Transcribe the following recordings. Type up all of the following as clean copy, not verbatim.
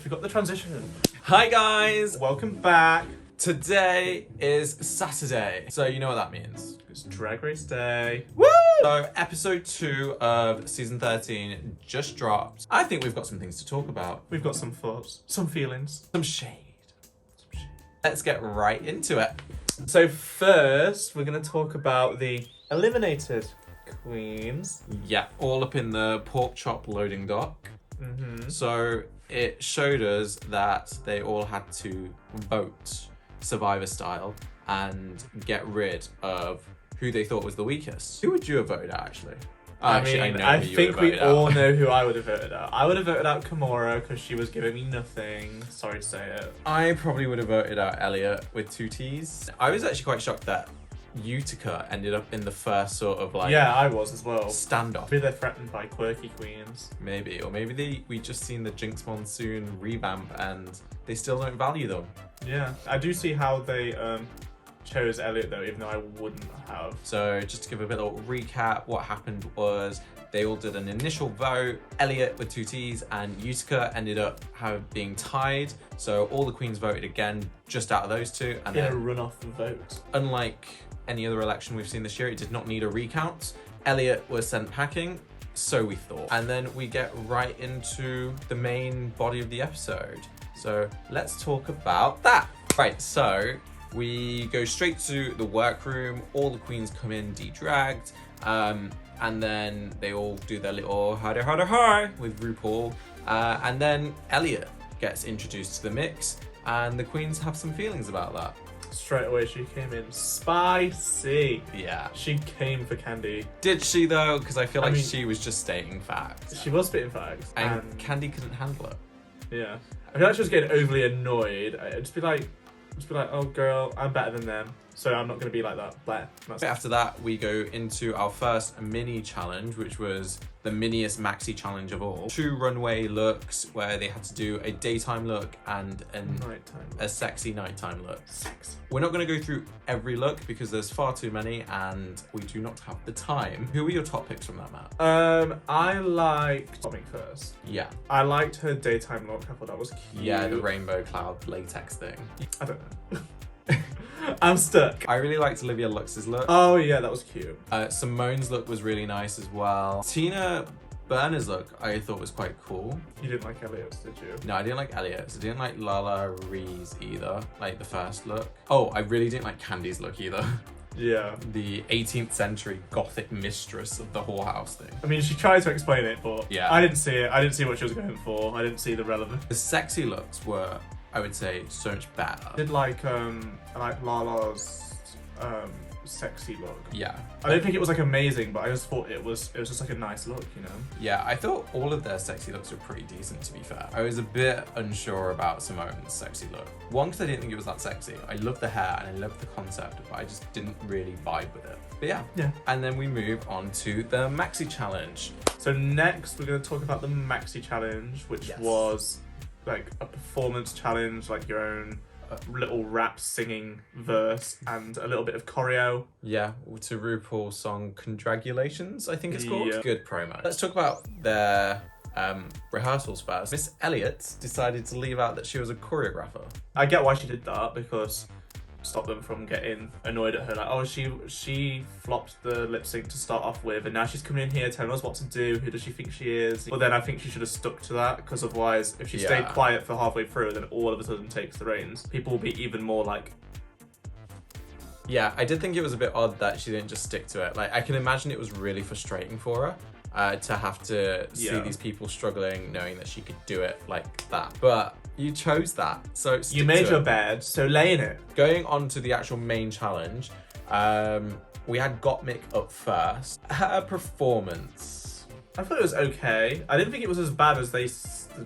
forgot the transition. Hi guys! Welcome back. Today is Saturday, so you know what that means. It's Drag Race Day. Woo! So episode 2 of season 13 just dropped. I think we've got some things to talk about. We've got some thoughts, some feelings. Some shade. Let's get right into it. So first, we're going to talk about the eliminated queens. Yeah, all up in the pork chop loading dock. Mm-hmm. So it showed us that they all had to vote Survivor style and get rid of who they thought was the weakest. Who would you have voted out, actually? I think we all know who I would have voted out. I would have voted out Kimura because she was giving me nothing. Sorry to say it. I probably would have voted out Elliot with 2 T's. I was actually quite shocked that Utica ended up in the first sort of like... Yeah, I was as well. Standoff. Maybe they're threatened by quirky queens. Maybe. Or maybe we just seen the Jinx Monsoon revamp and they still don't value them. Yeah. I do see how they chose Elliot though, even though I wouldn't have. So just to give a bit of a recap, what happened was they all did an initial vote. Elliot with 2 T's and Utica ended up being tied. So all the queens voted again just out of those two. And in then a runoff vote. Unlike any other election we've seen this year, it did not need a recount. Elliot was sent packing, so we thought. And then we get right into the main body of the episode. So let's talk about that. Right, so we go straight to the workroom. All the queens come in de-dragged. And then they all do their little hi with Rupaul. And then Elliot gets introduced to the mix. And the queens have some feelings about that. Straight away she came in spicy. Yeah. She came for Candy. Did she though? Because I feel like she was just stating facts. She was spitting facts. And Candy couldn't handle it. Yeah. I feel like she was getting overly annoyed. I'd just be like, oh girl, I'm better than them. So I'm not going to be like that. Blair. After that, we go into our first mini challenge, which was the miniest maxi challenge of all. 2 runway looks where they had to do a daytime look and a sexy nighttime look. Sexy. We're not going to go through every look because there's far too many and we do not have the time. Who were your top picks from that map? I liked Tomic first. Yeah. I liked her daytime look. I thought that was cute. Yeah, the rainbow cloud latex thing. I don't know. I'm stuck. I really liked Olivia Lux's look. Oh yeah, that was cute. Simone's look was really nice as well. Tina Burner's look I thought was quite cool. You didn't like Elliot's, did you? No, I didn't like Elliot's. I didn't like Lala Ree's either, like the first look. Oh, I really didn't like Candy's look either. Yeah. The 18th century gothic mistress of the whorehouse thing. I mean, she tried to explain it, but yeah. I didn't see it. I didn't see what she was going for. I didn't see the relevance. The sexy looks were, I would say, so much better. I did like I like Lala's sexy look. Yeah. I don't think it was like amazing, but I just thought it was just like a nice look, you know? Yeah, I thought all of their sexy looks were pretty decent, to be fair. I was a bit unsure about Simone's sexy look. One, because I didn't think it was that sexy. I loved the hair and I loved the concept, but I just didn't really vibe with it. But yeah. Yeah. And then we move on to the maxi challenge. So next we're going to talk about the maxi challenge, which was like a performance challenge, like your own little rap singing verse and a little bit of choreo. Yeah, to Rupaul's song Congratulations, I think it's called. Yeah. Good promo. Let's talk about their rehearsals first. Miss Elliott decided to leave out that she was a choreographer. I get why she did that, because stop them from getting annoyed at her, like, oh, she flopped the lip sync to start off with and now she's coming in here telling us what to do. Who does she think she is? But then I think she should have stuck to that, because otherwise if she stayed quiet for halfway through and then all of a sudden takes the reins, people will be even more like... Yeah, I did think it was a bit odd that she didn't just stick to it. Like, I can imagine it was really frustrating for her to have to see these people struggling knowing that she could do it like that. But you chose that, so you made your bed, so lay in it. Going on to the actual main challenge, we had Gottmik up first. Her performance, I thought it was okay. I didn't think it was as bad as the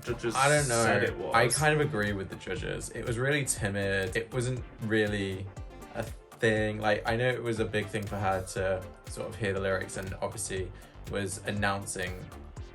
judges said it was. I kind of agree with the judges. It was really timid. It wasn't really a thing. Like, I know it was a big thing for her to sort of hear the lyrics and obviously was announcing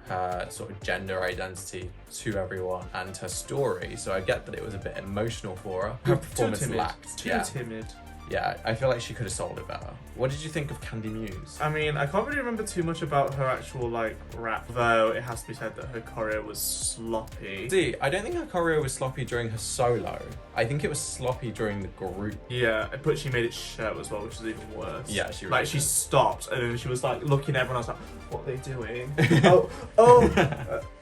her sort of gender identity to everyone and her story, so I get that it was a bit emotional for her. Her performance lacked. Too timid. Yeah, I feel like she could have sold it better. What did you think of Candy Muse? I mean, I can't really remember too much about her actual, like, rap, though it has to be said that her choreo was sloppy. See, I don't think her choreo was sloppy during her solo. I think it was sloppy during the group. Yeah, but she made it show as well, which is even worse. Yeah, she really Like, she did. stopped, and then she was, like, looking at everyone else like, what are they doing?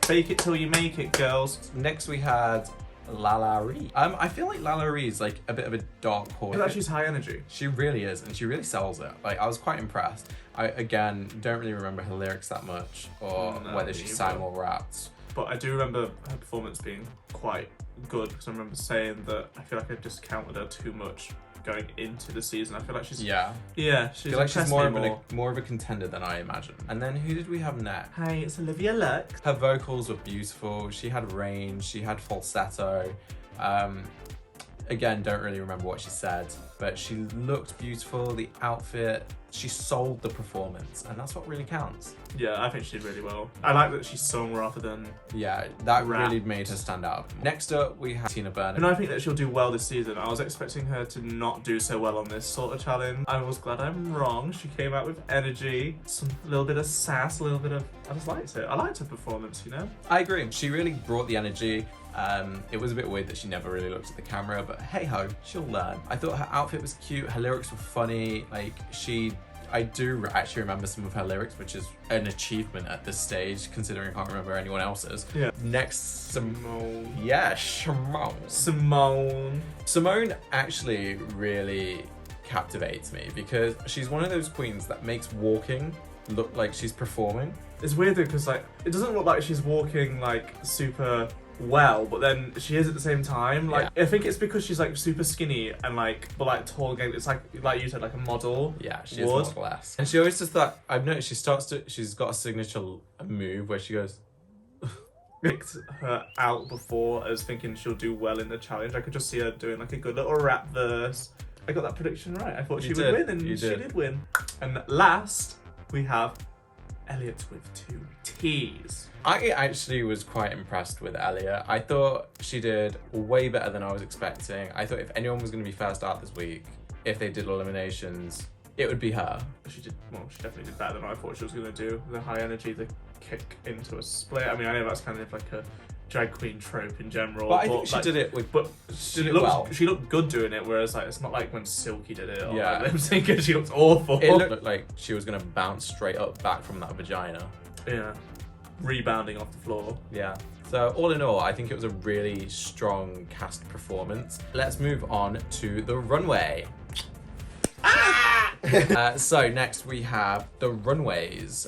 Fake it till you make it, girls. Next we had Lala Ree. I feel like Lala Ree is like a bit of a dark horse. I feel like she's high energy. She really is, and she really sells it. Like, I was quite impressed. I, again, don't really remember her lyrics that much, or No, whether she me sang either. or rapped. But I do remember her performance being quite good, because I remember saying that I feel like I discounted her too much going into the season. I feel like she's... Yeah. Yeah, I she's feel like she's impressed me more of a contender than I imagined. And then who did we have next? Hi, it's Olivia Lux. Her vocals were beautiful. She had range. She had falsetto. Again, don't really remember what she said, but she looked beautiful. The outfit, she sold the performance, and that's what really counts. Yeah, I think she did really well. I like that she sung rather than... Yeah, that Rapped. really made her stand out. Next up, we have Tina Burner. And I think that she'll do well this season. I was expecting her to not do so well on this sort of challenge. I was glad I'm wrong. She came out with energy, a little bit of sass, a little bit of... I just liked it. I liked her performance, you know? I agree. She really brought the energy. It was a bit weird that she never really looked at the camera, but hey ho, she'll learn. I thought her outfit was cute. Her lyrics were funny. Like, I do actually remember some of her lyrics, which is an achievement at this stage, considering I can't remember anyone else's. Yeah. Next, Simone. yeah, Simone. Simone actually really captivates me because she's one of those queens that makes walking look like she's performing. It's weird though, because like, it doesn't look like she's walking like super well, but then she is at the same time. Like, I think it's because she's like super skinny and like, but like tall again. It's like you said, like a model. Yeah, she is would. more less. And she always does that. I've noticed she's got a signature move where she goes. Picked her out before as thinking she'll do well in the challenge. I could just see her doing like a good little rap verse. I got that prediction right. I thought she would win, and she did win. And last, we have Elliot with 2 T's. I actually was quite impressed with Elliot. I thought she did way better than I was expecting. I thought if anyone was going to be first out this week, if they did eliminations, it would be her. She definitely did better than I thought she was going to do. The high energy, the kick into a split. I mean, I know that's kind of like a drag queen trope in general. But I think she did it with. But she did it well. She looked good doing it, whereas like it's not like when Silky did it. Or Yeah. like, Lip-Sync, she looked awful. It looked like she was going to bounce straight up back from that vagina. Yeah. Rebounding off the floor. Yeah. So all in all, I think it was a really strong cast performance. Let's move on to the runway. So next we have the runways.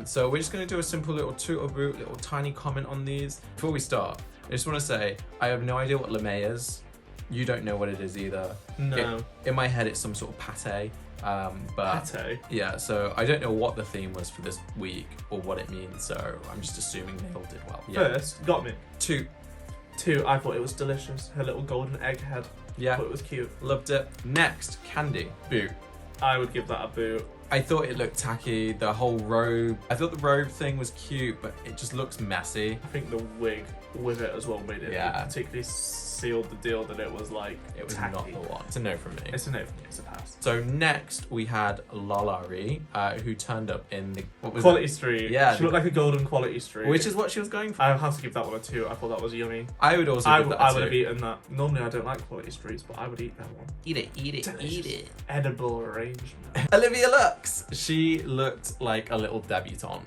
So we're just going to do a simple little little tiny comment on these. Before we start, I just want to say I have no idea what LeMay is. You don't know what it is either. No. In my head, it's some sort of pate. But Pate. yeah, so I don't know what the theme was for this week or what it means. So I'm just assuming they all did well. Yeah. First, got me. 2. 2, I thought it was delicious. Her little golden egg head. Yeah. I thought it was cute. Loved it. Next, Candy. Boot. I would give that a boot. I thought it looked tacky, the whole robe. I thought the robe thing was cute, but it just looks messy. I think the wig with it as well made it. Yeah. It particularly sealed the deal that it was like It was tacky. not the one. It's a no from me. It's a no for me. It's a pass. So next we had Lala Ree, who turned up in the Quality Street. Yeah, She looked like a golden Quality Street. which is what she was going for. I have to give that one a 2. I thought that was yummy. I would also give that I a would have 2. eaten that. Normally I don't like Quality Streets, but I would eat that one. Eat it, eat it, eat Delicious. it. Edible arrangement. Olivia Lux. She looked like a little debutante.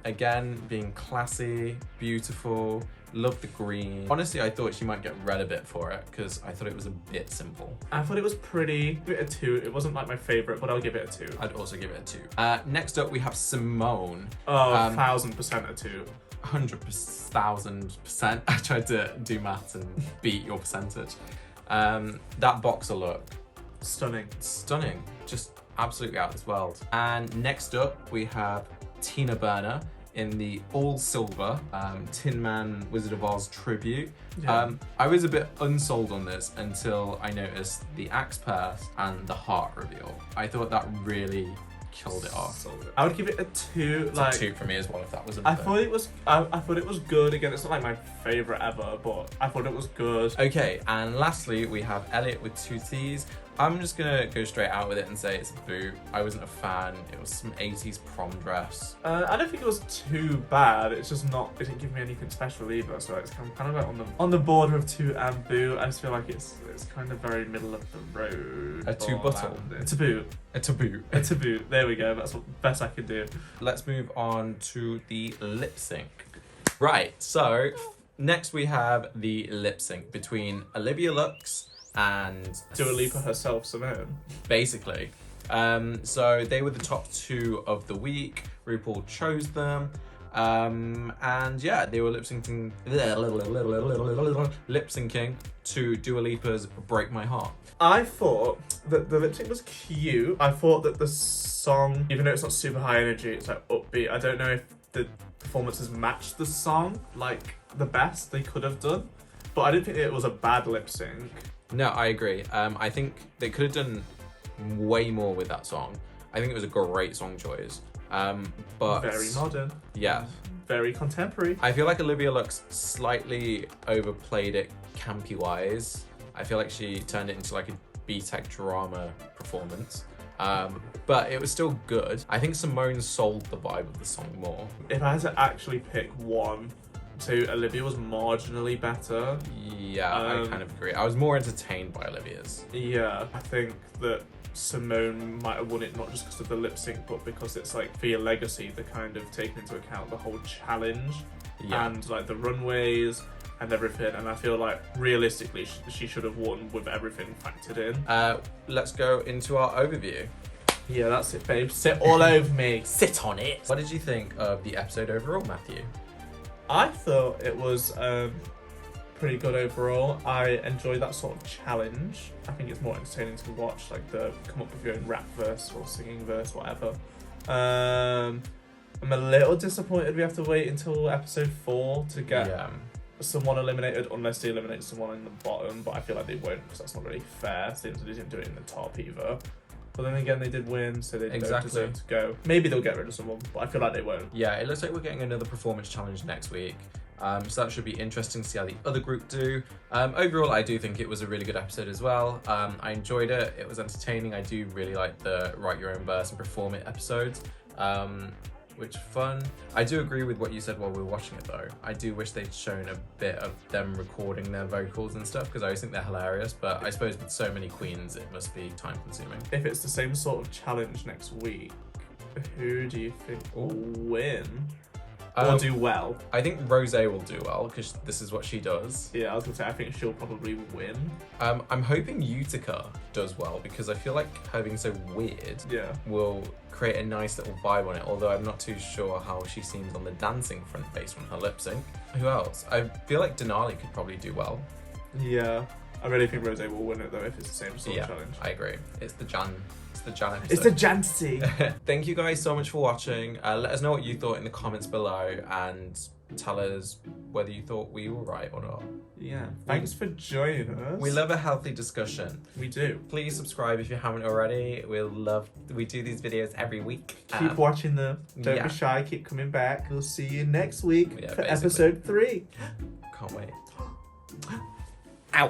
Again, being classy, beautiful. Love the green. Honestly, I thought she might get red a bit for it because I thought it was a bit simple. I thought it was pretty. Give it a 2. It wasn't like my favourite, but I'll give it a 2. I'd also give it a 2. Next up, we have Simone. Oh, 1000% a 2. 100,000%. I tried to do maths and beat your percentage. That boxer look, Stunning. stunning. Just absolutely out of this world. And next up, we have Tina Burner in the all silver Tin Man Wizard of Oz tribute. Yeah. I was a bit unsold on this until I noticed the axe purse and the heart reveal. I thought that really killed it off. I would give it a 2. It's like a 2 for me as well, if that was I unfair. thought it was. I thought it was good. Again, it's not like my favourite ever, but I thought it was good. Okay, and lastly, we have Elliot with 2 T's. I'm just gonna go straight out with it and say it's a boot. I wasn't a fan. It was some 80s prom dress. I don't think it was too bad. It's just not. It didn't give me anything special either. So it's kind of like on the border of two and boot. I just feel like it's kind of very middle of the road. A two buttle. It's a boot. It's a boot. It's a boot. There we go. That's what best I could do. Let's move on to the lip sync. Right. So next we have the lip sync between Olivia Lux and Dua Lipa herself, Simone. Basically. So they were the top 2 of the week. RuPaul chose them. And yeah, they were lip syncing to Dua Lipa's Break My Heart. I thought that the lip sync was cute. I thought that the song, even though it's not super high energy, it's like upbeat. I don't know if the performances matched the song like the best they could have done, but I didn't think it was a bad lip sync. No, I agree. I think they could have done way more with that song. I think it was a great song choice. But very modern. Yeah. Very contemporary. I feel like Olivia Lux slightly overplayed it campy wise. I feel like she turned it into like a B-Tech drama performance. But it was still good. I think Simone sold the vibe of the song more. If I had to actually pick one, so Olivia was marginally better. Yeah, I kind of agree. I was more entertained by Olivia's. Yeah, I think that Simone might have won it not just because of the lip sync, but because it's like for your legacy, they're kind of taking into account the whole challenge and like the runways and everything. And I feel like realistically, she should have won with everything factored in. Let's go into our overview. Yeah, that's it, babe. Sit all over me. Sit on it. What did you think of the episode overall, Matthew? I thought it was pretty good overall. I enjoyed that sort of challenge. I think it's more entertaining to watch, like the come up with your own rap verse or singing verse, whatever. I'm a little disappointed we have to wait until episode 4 to get someone eliminated, unless they eliminate someone in the bottom, but I feel like they won't because that's not really fair, since they didn't do it in the top either. But then again, they did win, so they don't deserve to go. Maybe they'll get rid of someone, but I feel like they won't. Yeah, it looks like we're getting another performance challenge next week. So that should be interesting to see how the other group do. Overall, I do think it was a really good episode as well. I enjoyed it. It was entertaining. I do really like the write your own verse and perform it episodes, which fun. I do agree with what you said while we were watching it though. I do wish they'd shown a bit of them recording their vocals and stuff, because I always think they're hilarious, but I suppose with so many queens, it must be time consuming. If it's the same sort of challenge next week, who do you think will win? Or do well? I think Rose will do well because this is what she does. Yeah, I was gonna say I think she'll probably win. I'm hoping Utica does well because I feel like her being so weird will create a nice little vibe on it, although I'm not too sure how she seems on the dancing front based on her lip sync. Who else? I feel like Denali could probably do well. Yeah, I really think Rose will win it though if it's the same sort of challenge. I agree. It's the Jan episode. It's the Jancy. Thank you guys so much for watching. Let us know what you thought in the comments below and tell us whether you thought we were right or not. Yeah. Thanks for joining us. We love a healthy discussion. We do. Please subscribe if you haven't already. We do these videos every week. Keep watching them. Don't be shy. Keep coming back. We'll see you next week for episode 3. Can't wait. Ow.